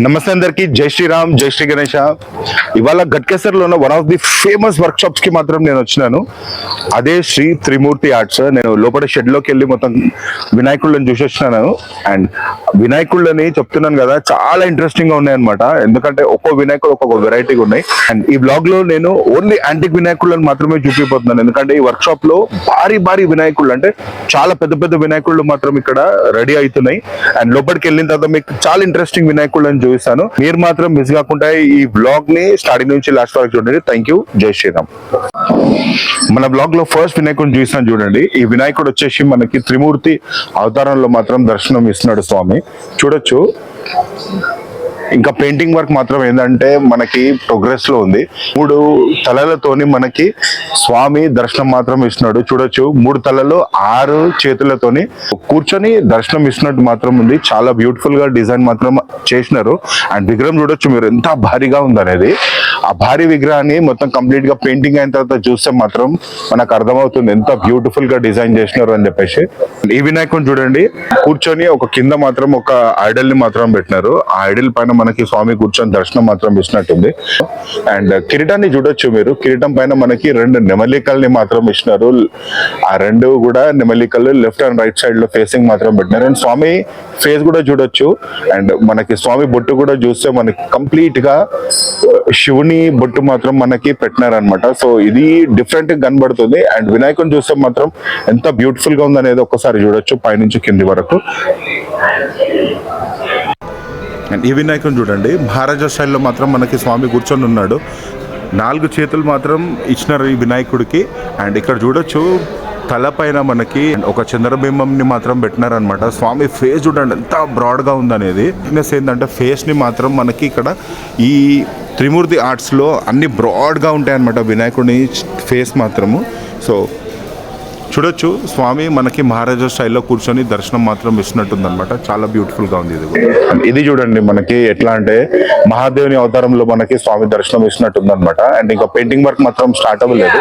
నమస్తే అందరికి, జై శ్రీరామ్, జై శ్రీ గణేష. ఇవాళ గట్కేసర్లో ఉన్న one of the famous work shops కి మాత్రం నేను వచ్చినాను. అదే శ్రీ త్రిమూర్తి ఆర్ట్స్. నేను లోపల షెడ్ లోకి వెళ్ళి మొత్తం వినాయకుళ్ళని చూసి వచ్చినాను. అండ్ వినాయకుళ్ళని చెప్తున్నాను కదా, చాలా ఇంట్రెస్టింగ్ గా ఉన్నాయి అనమాట. ఎందుకంటే ఒక్కో వినాయకుడు ఒక్కొక్క వెరైటీగా ఉన్నాయి. అండ్ ఈ బ్లాగ్ లో నేను ఓన్లీ యాంటిక్ వినాయకుళ్ళని మాత్రమే చూపిపోతున్నాను. ఎందుకంటే ఈ వర్క్ షాప్ లో భారీ వినాయకుళ్ళు, అంటే చాలా పెద్ద వినాయకుళ్ళు మాత్రం ఇక్కడ రెడీ అవుతున్నాయి. అండ్ లోపలికి వెళ్ళిన తర్వాత మీకు చాలా ఇంట్రెస్టింగ్ వినాయకుళ్ళని చూపిస్తాను. మీరు మాత్రం మిస్ కాకుండా ఈ బ్లాగ్ ని స్టార్టింగ్ నుంచి లాస్ట్ వరకు చూడండి. Thank you. జై శ్రీరామ్. మన బ్లాగ్ లో ఫస్ట్ వినాయకుడిని చూస్తాను చూడండి. ఈ వినాయకుడు వచ్చేసి మనకి త్రిమూర్తి అవతారంలో మాత్రం దర్శనం ఇస్తున్నాడు స్వామి. చూడొచ్చు. ఇంకా పెయింటింగ్ వర్క్ మాత్రం ఏంటంటే మనకి ప్రోగ్రెస్ లో ఉంది. 3 తలలతోని మనకి స్వామి దర్శనం మాత్రం ఇస్తున్నాడు. చూడొచ్చు, 3 తలలు 6 చేతులతోని కూర్చొని దర్శనం ఇస్తున్నట్టు మాత్రం ఉంది. చాలా బ్యూటిఫుల్ గా డిజైన్ మాత్రం చేసినారు. అండ్ విగ్రహం చూడొచ్చు మీరు ఎంత భారీగా ఉందనేది. ఆ భారీ విగ్రహాన్ని మొత్తం కంప్లీట్ గా పెయింటింగ్ అయిన తర్వాత చూస్తే మాత్రం మనకు అర్థమవుతుంది ఎంత బ్యూటిఫుల్ గా డిజైన్ చేసినారు అని చెప్పేసి. ఈ వినాయకుని చూడండి, కూర్చొని ఒక కింద మాత్రం ఒక ఐడల్ ని మాత్రం పెట్టినారు. ఆ ఐడల్ పైన మనకి స్వామి కూర్చొని దర్శనం మాత్రం ఇచ్చినట్టుంది. అండ్ కిరీటాన్ని చూడొచ్చు మీరు. కిరీటం పైన మనకి 2 నెమలికల్ని మాత్రం ఇచ్చినారు. ఆ 2 కూడా నెమలికలు లెఫ్ట్ అండ్ రైట్ సైడ్ లో ఫేసింగ్ మాత్రం పెట్టినారు. అండ్ స్వామి ఫేస్ కూడా చూడొచ్చు. అండ్ మనకి స్వామి బొట్టు కూడా చూస్తే మనకి కంప్లీట్ గా శివుని బొట్టు మాత్రం మనకి పెట్టినారనమాట. సో ఇది డిఫరెంట్ గా కనబడుతుంది. అండ్ వినాయకుని చూస్తే మాత్రం ఎంత బ్యూటిఫుల్ గా ఉందనేది ఒక్కసారి చూడొచ్చు పైనుంచి కింది వరకు. అండ్ ఈ వినాయకుని చూడండి, మహారాజా స్టైల్లో మాత్రం మనకి స్వామి కూర్చొని ఉన్నాడు. 4 చేతులు మాత్రం ఇచ్చినారు ఈ వినాయకుడికి. అండ్ ఇక్కడ చూడొచ్చు, తలపైన మనకి ఒక చంద్రబింబంని మాత్రం పెట్టినారనమాట. స్వామి ఫేస్ చూడండి ఎంత బ్రాడ్ గా ఉందనేది. ఫిట్నెస్ ఏంటంటే ఫేస్ ని మాత్రం మనకి ఇక్కడ ఈ త్రిమూర్తి ఆర్ట్స్ లో అన్ని బ్రాడ్ గా ఉంటాయి అనమాట వినాయకుడి ఫేస్ మాత్రము. సో చూడొచ్చు, స్వామి మనకి మహారాజా స్టైల్లో కూర్చొని దర్శనం మాత్రం ఇస్తున్నట్టుంది అనమాట. చాలా బ్యూటిఫుల్ గా ఉంది ఇది. ఇది చూడండి, మనకి ఎట్లా అంటే మహాదేవుని అవతారంలో మనకి స్వామి దర్శనం ఇస్తున్నట్టుంది అనమాట. అండ్ ఇంకా పెయింటింగ్ వర్క్ మాత్రం స్టార్ట్ అవ్వలేదు.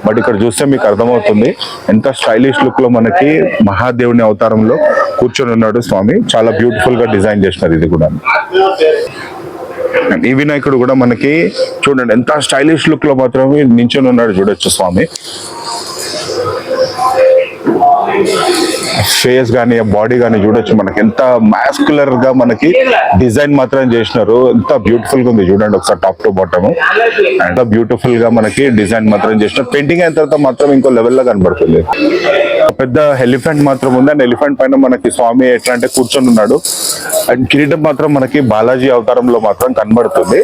బట్ ఇక్కడ చూస్తే మీకు అర్థమవుతుంది ఎంత స్టైలిష్ లుక్ లో మనకి మహాదేవుని అవతారంలో కూర్చొని ఉన్నాడు స్వామి. చాలా బ్యూటిఫుల్ గా డిజైన్ చేసినారు ఇది కూడా. ఈ వినాయకుడు కూడా మనకి చూడండి ఎంత స్టైలిష్ లుక్ లో మాత్రం నించొని ఉన్నాడు. చూడొచ్చు స్వామి ఫేస్ గానీ బాడీ గానీ చూడొచ్చు, మనకి ఎంత మాస్కులర్ గా మనకి డిజైన్ మాత్రం చేసినారు. ఎంత బ్యూటిఫుల్ గా ఉంది చూడండి ఒకసారి టాప్ టు బాటమ్. ఎంత బ్యూటిఫుల్ గా మనకి డిజైన్ మాత్రం చేసినారు. పెయింటింగ్ అయిన తర్వాత మాత్రం ఇంకో లెవెల్ లో కనబడుతుంది. పెద్ద ఎలిఫెంట్ మాత్రం ఉంది. అండ్ ఎలిఫెంట్ పైన మనకి స్వామి ఎట్లా అంటే కూర్చొని ఉన్నాడు. అండ్ కిరీటం మాత్రం మనకి బాలాజీ అవతారంలో మాత్రం కనబడుతుంది.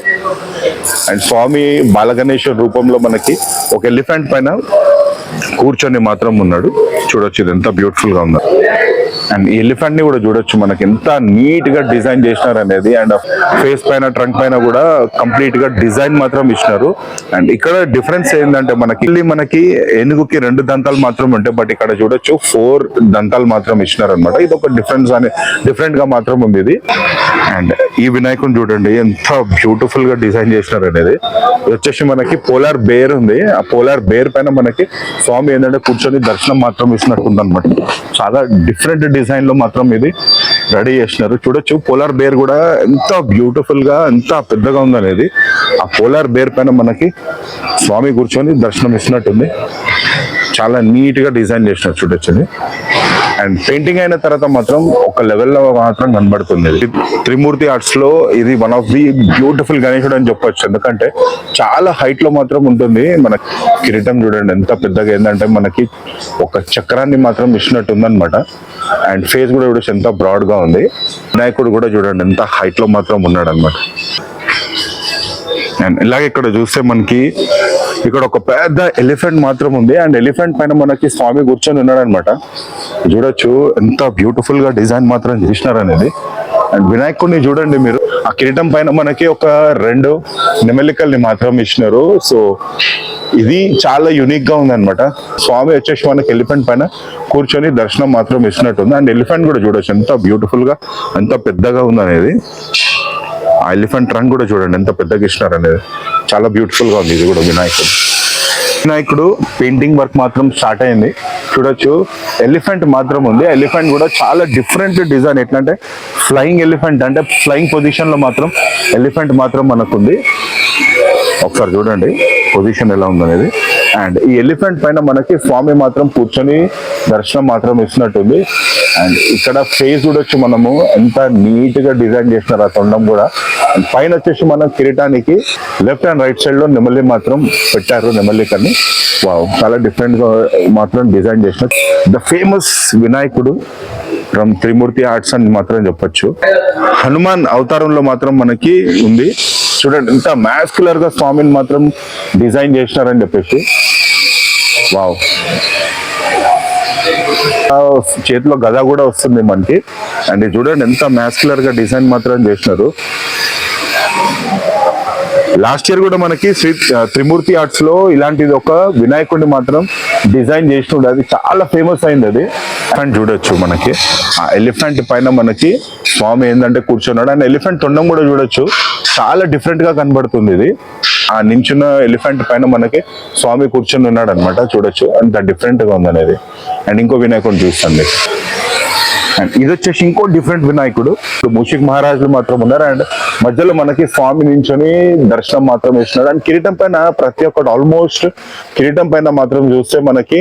అండ్ స్వామి బాలగణేశ్వర రూపంలో మనకి ఒక ఎలిఫెంట్ పైన కూర్చొని మాత్రం ఉన్నాడు. చూడొచ్చు ఇది ఎంత బ్యూటిఫుల్ గా ఉంది. అండ్ ఈ ఎలిఫెంట్ ని కూడా చూడొచ్చు మనకి ఎంత నీట్ గా డిజైన్ చేసినారు అనేది. అండ్ ఫేస్ పైన ట్రంక్ పైన కూడా కంప్లీట్ గా డిజైన్ మాత్రం ఇచ్చినారు. అండ్ ఇక్కడ డిఫరెన్స్ ఏంటంటే మనకి ఏనుగుకి 2 దంతాలు మాత్రం ఉంటాయి. బట్ ఇక్కడ చూడొచ్చు 4 దంతాలు మాత్రం ఇచ్చినారు అనమాట. ఇది ఒక డిఫరెంట్ గా మాత్రం ఉంది ఇది. అండ్ ఈ వినాయకుని చూడండి ఎంత బ్యూటిఫుల్ గా డిజైన్ చేసినారు అనేది. వచ్చేసి మనకి పోలార్ బేర్ ఉంది. ఆ పోలార్ బేర్ పైన మనకి స్వామి ఏంటంటే కూర్చొని దర్శనం మాత్రం ఇచ్చినట్టుంది అనమాట. చాలా డిఫరెంట్ డిజైన్ లో మాత్రం ఇది రెడీ చేసినారు. చూడొచ్చు పోలార్ బేర్ కూడా ఎంత బ్యూటిఫుల్ గా ఎంత పెద్దగా ఉందనేది. ఆ పోలార్ బేర్ పైన మనకి స్వామి కూర్చొని దర్శనం ఇస్తున్నట్టుంది. చాలా నీట్ గా డిజైన్ చేసినారు చూడొచ్చు. అండ్ పెయింటింగ్ అయిన తర్వాత మాత్రం ఒక లెవెల్లో మాత్రం కనబడుతుంది. త్రిమూర్తి ఆర్ట్స్ లో ఇది వన్ ఆఫ్ ది బ్యూటిఫుల్ గణేశుడు అని చెప్పొచ్చు. ఎందుకంటే చాలా హైట్ లో మాత్రం ఉంటుంది. మన కిరీటం చూడండి ఎంత పెద్దగా ఏంటంటే మనకి ఒక చక్రాన్ని మాత్రం ఇచ్చినట్టు ఉందన్నమాట. అండ్ ఫేస్ కూడా చూడొచ్చు ఎంత బ్రాడ్ గా ఉంది. వినాయకుడు కూడా చూడండి ఎంత హైట్ లో మాత్రం ఉన్నాడు అనమాట. అండ్ ఇలాగే ఇక్కడ చూస్తే మనకి ఇక్కడ ఒక పెద్ద ఎలిఫెంట్ మాత్రం ఉంది. అండ్ ఎలిఫెంట్ పైన మనకి స్వామి కూర్చొని ఉన్నాడు అనమాట. చూడొచ్చు ఎంత బ్యూటిఫుల్ గా డిజైన్ మాత్రం చేసినారు అనేది. అండ్ వినాయకుడిని చూడండి మీరు, ఆ కిరీటం పైన మనకి ఒక 2 నెమలికల్ని మాత్రం ఇచ్చినారు. సో ఇది చాలా యూనిక్ గా ఉంది అనమాట. స్వామి వచ్చేసి మనకి ఎలిఫెంట్ పైన కూర్చొని దర్శనం మాత్రం ఇచ్చినట్టుంది. అండ్ ఎలిఫెంట్ కూడా చూడొచ్చు ఎంత బ్యూటిఫుల్ గా ఎంత పెద్దగా ఉంది అనేది. ఆ ఎలిఫెంట్ ట్రంక్ కూడా చూడండి ఎంత పెద్దగా ఇచ్చినారు అనేది. చాలా బ్యూటిఫుల్ గా ఉంది ఇది కూడా వినాయకుడు. వినాయకుడు పెయింటింగ్ వర్క్ మాత్రం స్టార్ట్ అయింది. చూడొచ్చు ఎలిఫెంట్ మాత్రం ఉంది. ఎలిఫెంట్ కూడా చాలా డిఫరెంట్ డిజైన్, ఎట్లా అంటే ఫ్లయింగ్ ఎలిఫెంట్, అంటే ఫ్లయింగ్ పొజిషన్ లో మాత్రం ఎలిఫెంట్ మాత్రం మనకుంది. ఒకసారి చూడండి పొజిషన్ ఎలా ఉందనేది. అండ్ ఈ ఎలిఫెంట్ పైన మనకి స్వామి మాత్రం కూర్చొని దర్శనం మాత్రం ఇస్తున్నట్టుంది. అండ్ ఇక్కడ ఫేస్ చూడొచ్చు మనము, ఎంత నీట్ గా డిజైన్ చేసినారు ఆ తొండం కూడా. అండ్ పైన వచ్చేసి మన కిరీటానికి లెఫ్ట్ అండ్ రైట్ సైడ్ లో నెమలి మాత్రం పెట్టారు, నెమలి కన్ని. వావ్, చాలా డిఫరెంట్ గా మాత్రం డిజైన్ చేసినారు. ద ఫేమస్ వినాయకుడు ఫ్రమ్ త్రిమూర్తి ఆర్ట్స్ అని మాత్రం చెప్పొచ్చు. హనుమాన్ అవతారంలో మాత్రం మనకి ఉంది. చూడండి ఎంత మ్యాస్కులర్ గా స్వామిని మాత్రం డిజైన్ చేసినారని చెప్పేసి. వావ్, చేతిలో గద కూడా వస్తుంది మనకి. అండ్ చూడండి ఎంత మ్యాస్కులర్ గా డిజైన్ మాత్రం చేసినారు. లాస్ట్ ఇయర్ కూడా మనకి శ్రీ త్రిమూర్తి ఆర్ట్స్ లో ఇలాంటిది ఒక వినాయకుడిని మాత్రం డిజైన్ చేసినప్పుడు అది చాలా ఫేమస్ అయింది. అది ఎలిఫెంట్ చూడొచ్చు మనకి, ఆ ఎలిఫెంట్ పైన మనకి స్వామి ఏంటంటే కూర్చున్నాడు. అండ్ ఎలిఫెంట్ తొండం కూడా చూడొచ్చు, చాలా డిఫరెంట్ గా కనబడుతుంది. ఇది ఆ నించున్న ఎలిఫెంట్ పైన మనకి స్వామి కూర్చొని ఉన్నాడు అనమాట. చూడొచ్చు అంత డిఫరెంట్ గా ఉంది అనేది. అండ్ ఇంకో వినాయకుడిని చూస్తుంది. అండ్ ఇది వచ్చేసి ఇంకో డిఫరెంట్ వినాయకుడు. మూషిక్ మహారాజులు మాత్రం ఉన్నారు. అండ్ మధ్యలో మనకి స్వామి నించొని దర్శనం మాత్రం ఇస్తున్నాడు. అండ్ కిరీటం పైన ప్రతి ఒక్కటి ఆల్మోస్ట్ కిరీటం పైన మాత్రం చూస్తే మనకి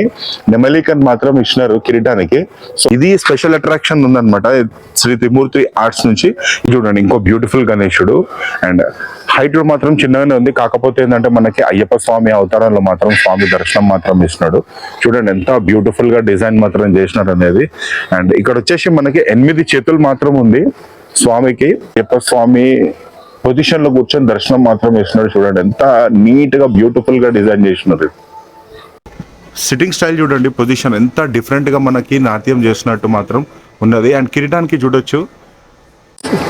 నెమలికన్ మాత్రం ఇచ్చినారు కిరీటానికి. సో ఇది స్పెషల్ అట్రాక్షన్ ఉందన్నమాట శ్రీ త్రిమూర్తి ఆర్ట్స్ నుంచి. చూడండి ఇంకో బ్యూటిఫుల్ గణేశుడు. అండ్ హైట్ మాత్రం చిన్నగానే ఉంది, కాకపోతే ఏంటంటే మనకి అయ్యప్ప స్వామి అవతారంలో మాత్రం స్వామి దర్శనం మాత్రం ఇస్తున్నాడు. చూడండి ఎంత బ్యూటిఫుల్ గా డిజైన్ మాత్రం చేసినాడు అనేది. అండ్ ఇక్కడ వచ్చేసి మనకి 8 చేతులు మాత్రం ఉంది స్వామికి. అయ్యప్ప స్వామి పొజిషన్ లో కూర్చొని దర్శనం మాత్రం ఇస్తున్నాడు. చూడండి ఎంత నీట్ గా బ్యూటిఫుల్ గా డిజైన్ చేసినారు. సిట్టింగ్ స్టైల్ చూడండి, పొజిషన్ ఎంత డిఫరెంట్ గా మనకి నాట్యం చేసినట్టు మాత్రం ఉన్నది. అండ్ కిరీటానికి చూడొచ్చు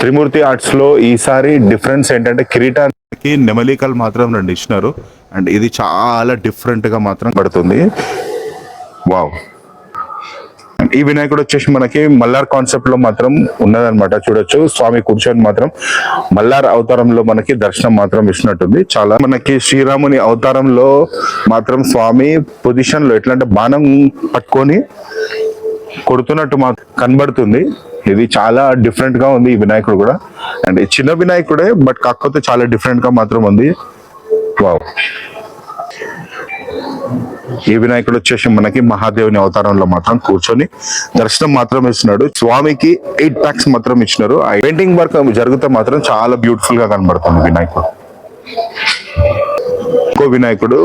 త్రిమూర్తి ఆర్ట్స్ లో ఈసారి డిఫరెన్స్ ఏంటంటే కిరీటానికి నెమలికలు మాత్రం 2 ఇచ్చినారు. అండ్ ఇది చాలా డిఫరెంట్ గా మాత్రం పడుతుంది. వావ్, ఈ వినాయకుడు వచ్చేసి మనకి మల్లార్ కాన్సెప్ట్ లో మాత్రం ఉన్నదన్నమాట. చూడొచ్చు స్వామి కూర్చొని మాత్రం మల్లార్ అవతారంలో మనకి దర్శనం మాత్రం ఇచ్చినట్టుంది. చాలా మనకి శ్రీరాముని అవతారంలో మాత్రం స్వామి పొజిషన్ లో ఎట్లా అంటే బాణం పట్టుకొని కొడుతున్నట్టు మాత్రం కనబడుతుంది. ఇది చాలా డిఫరెంట్ గా ఉంది ఈ వినాయకుడు కూడా. అండ్ చిన్న వినాయకుడే, బట్ కాకపోతే చాలా డిఫరెంట్ గా మాత్రం ఉంది. వావ్, ఈ వినాయకుడు వచ్చేసి మనకి మహాదేవుని అవతారంలో మాత్రం కూర్చొని దర్శనం మాత్రం ఇస్తున్నాడు. స్వామికి 8 ప్యాక్స్ మాత్రం ఇచ్చినారు. పెయింటింగ్ వర్క్ జరిగితే మాత్రం చాలా బ్యూటిఫుల్ గా కనబడుతుంది వినాయకుడు. ఇంకో వినాయకుడు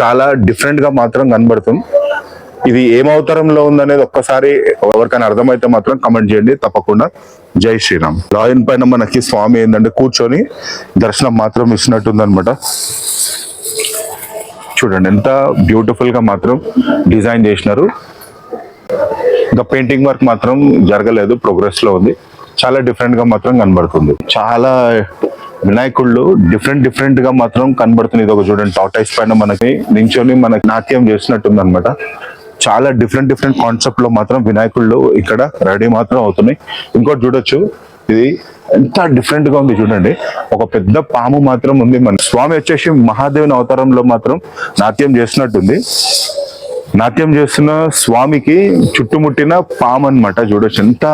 చాలా డిఫరెంట్ గా మాత్రం కనబడుతుంది. ఇది ఏం అవతారంలో ఉందనేది ఒక్కసారి ఎవరికైనా అర్థమైతే మాత్రం కమెంట్ చేయండి తప్పకుండా. జై శ్రీరామ్. లాయన్ పైన మనకి స్వామి ఏంటంటే కూర్చొని దర్శనం మాత్రం ఇస్తున్నట్టుంది అనమాట. చూడండి ఎంత బ్యూటిఫుల్ గా మాత్రం డిజైన్ చేసినారు. ఇంకా పెయింటింగ్ వర్క్ మాత్రం జరగలేదు, ప్రోగ్రెస్ లో ఉంది. చాలా డిఫరెంట్ గా మాత్రం కనబడుతుంది. చాలా వినాయకుళ్ళు డిఫరెంట్ గా మాత్రం కనబడుతుంది. ఇది ఒక చూడండి టార్టైస్ పైన మనకి నించొని మనకి నాట్యం చేసినట్టుంది అనమాట. చాలా డిఫరెంట్ కాన్సెప్ట్ లో మాత్రం వినాయకుళ్ళు ఇక్కడ రెడీ మాత్రం అవుతున్నాయి. ఇంకోటి చూడొచ్చు, ఇది ఎంత డిఫరెంట్ గా ఉంది చూడండి. ఒక పెద్ద పాము మాత్రం ఉంది. మన స్వామి వచ్చేసి మహాదేవుని అవతారంలో మాత్రం నాట్యం చేసినట్టుంది. నాట్యం చేస్తున్న స్వామికి చుట్టుముట్టిన పాము అన్నమాట. చూడొచ్చు ఎంత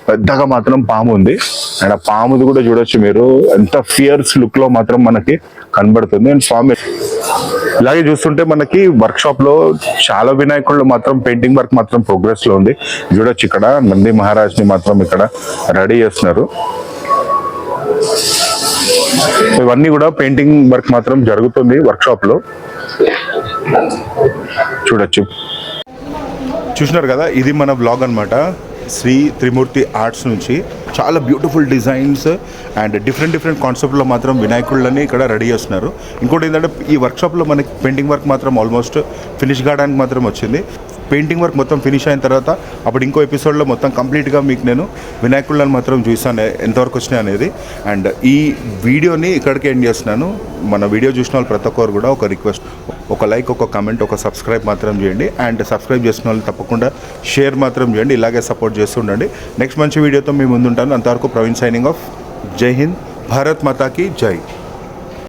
పెద్దగా మాత్రం పాము ఉంది. అండ్ ఆ పాముది కూడా చూడొచ్చు మీరు, ఎంత ఫియర్స్ లుక్ లో మాత్రం మనకి కనబడుతుంది. అండ్ స్వామి ఇలాగే చూస్తుంటే మనకి వర్క్ షాప్ లో చాలా వినాయకుళ్ళు మాత్రం పెయింటింగ్ వర్క్ మాత్రం ప్రోగ్రెస్ లో ఉంది. చూడొచ్చు ఇక్కడ నంది మహారాజ్ ని మాత్రం ఇక్కడ రెడీ చేస్తున్నారు. ఇవన్నీ కూడా పెయింటింగ్ వర్క్ మాత్రం జరుగుతుంది వర్క్ షాప్ లో. చూసినారు కదా, ఇది మన బ్లాగ్ అన్నమాట. శ్రీ త్రిమూర్తి ఆర్ట్స్ నుంచి చాలా బ్యూటిఫుల్ డిజైన్స్ అండ్ డిఫరెంట్ కాన్సెప్ట్లో మాత్రం వినాయకుళ్ళని ఇక్కడ రెడీ చేస్తున్నారు. ఇంకోటి ఏంటంటే ఈ వర్క్షాప్లో మనకి పెయింటింగ్ వర్క్ మాత్రం ఆల్మోస్ట్ ఫినిష్ కావడానికి మాత్రం వచ్చింది. పెయింటింగ్ వర్క్ మొత్తం ఫినిష్ అయిన తర్వాత అప్పుడు ఇంకో ఎపిసోడ్లో మొత్తం కంప్లీట్గా మీకు నేను వినాయకుళ్ళని మాత్రం చూసాను ఎంతవరకు వచ్చినాయి అనేది. అండ్ ఈ వీడియోని ఇక్కడికి ఎండ్ చేస్తున్నాను. మన వీడియో చూసిన వాళ్ళు ప్రతి ఒక్కరు కూడా ఒక రిక్వెస్ట్, ఒక లైక్, ఒక కామెంట్, ఒక సబ్స్క్రైబ్ మాత్రం చేయండి. అండ్ సబ్స్క్రైబ్ చేసిన వాళ్ళు తప్పకుండా షేర్ మాత్రం చేయండి. ఇలాగే సపోర్ట్ చేస్తూ ఉండండి. నెక్స్ట్ మంచి వీడియోతో మీ ముందుంటాను. అంతవరకు ప్రవీణ్ సైనింగ్ ఆఫ్. జై హింద్, భారత్ మాతాకి జై.